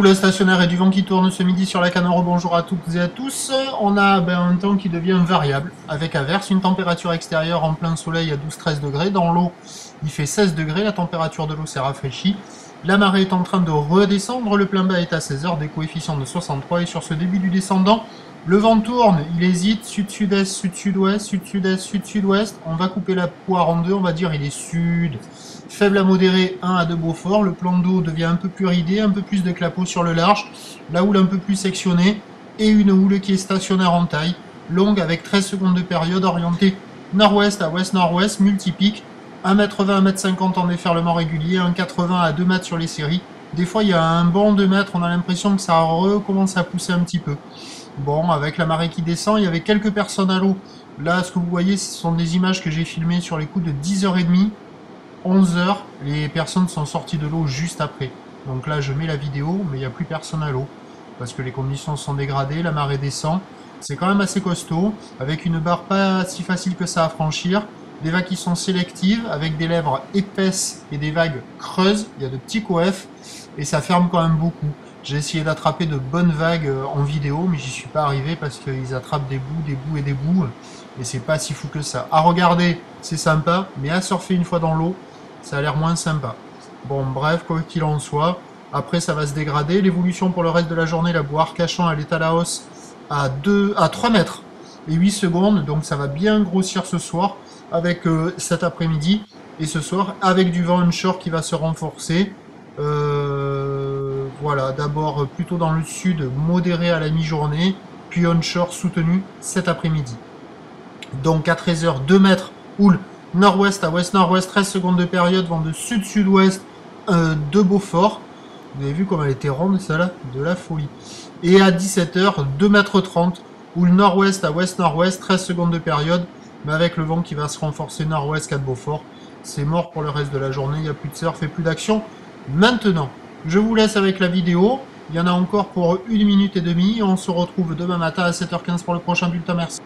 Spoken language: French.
houle stationnaire et du vent qui tourne ce midi sur la Canore. Bonjour à toutes et à tous. On a un temps qui devient variable avec averse, une température extérieure en plein soleil à 12-13 degrés. Dans l'eau, il fait 16 degrés, la température de l'eau s'est rafraîchie. La marée est en train de redescendre, le plein bas est à 16h, des coefficients de 63 et sur ce début du descendant, le vent tourne, il hésite, sud-sud-est, sud-sud-ouest, sud-sud-est, sud-sud-ouest. On va couper la poire en deux, on va dire il est sud. Faible à modéré, 1 à 2 Beaufort. Le plan d'eau devient un peu plus ridé, un peu plus de clapots sur le large. La houle un peu plus sectionnée. Et une houle qui est stationnaire en taille, longue avec 13 secondes de période, orientée nord-ouest à ouest-nord-ouest, multipique. 1m20, 1m50 en déferlement régulier, 1m80 à 2 mètres sur les séries. Des fois, il y a un bond de 2 mètres, on a l'impression que ça recommence à pousser un petit peu. Bon, avec la marée qui descend, il y avait quelques personnes à l'eau. Là, ce que vous voyez, ce sont des images que j'ai filmées sur les coups de 10h30, 11h. Les personnes sont sorties de l'eau juste après. Donc là, je mets la vidéo, mais il n'y a plus personne à l'eau. Parce que les conditions sont dégradées, la marée descend. C'est quand même assez costaud, avec une barre pas si facile que ça à franchir. Des vagues qui sont sélectives, avec des lèvres épaisses et des vagues creuses. Il y a de petits coefs, et ça ferme quand même beaucoup. J'ai essayé d'attraper de bonnes vagues en vidéo, mais j'y suis pas arrivé parce qu'ils attrapent des bouts et des bouts. Et c'est pas si fou que ça. À regarder, c'est sympa, mais à surfer une fois dans l'eau, ça a l'air moins sympa. Bon, bref, quoi qu'il en soit, après ça va se dégrader. L'évolution pour le reste de la journée, la boue Arcachon, elle est à la hausse à 3 mètres et 8 secondes. Donc ça va bien grossir ce soir avec cet après-midi. Et ce soir, avec du vent onshore qui va se renforcer. Voilà, d'abord plutôt dans le sud, modéré à la mi-journée, puis onshore soutenu cet après-midi. Donc à 13h, 2 mètres, houle nord-ouest à ouest-nord-ouest, 13 secondes de période, vent de sud-sud-ouest de Beaufort. Vous avez vu comme elle était ronde, celle-là, de la folie. Et à 17h, 2 mètres 30, houle nord-ouest à ouest-nord-ouest, 13 secondes de période, mais avec le vent qui va se renforcer nord-ouest 4 Beaufort. C'est mort pour le reste de la journée, il n'y a plus de surf et plus d'action. Maintenant, je vous laisse avec la vidéo. Il y en a encore pour 1 minute et demie. On se retrouve demain matin à 7h15 pour le prochain bulletin. Merci.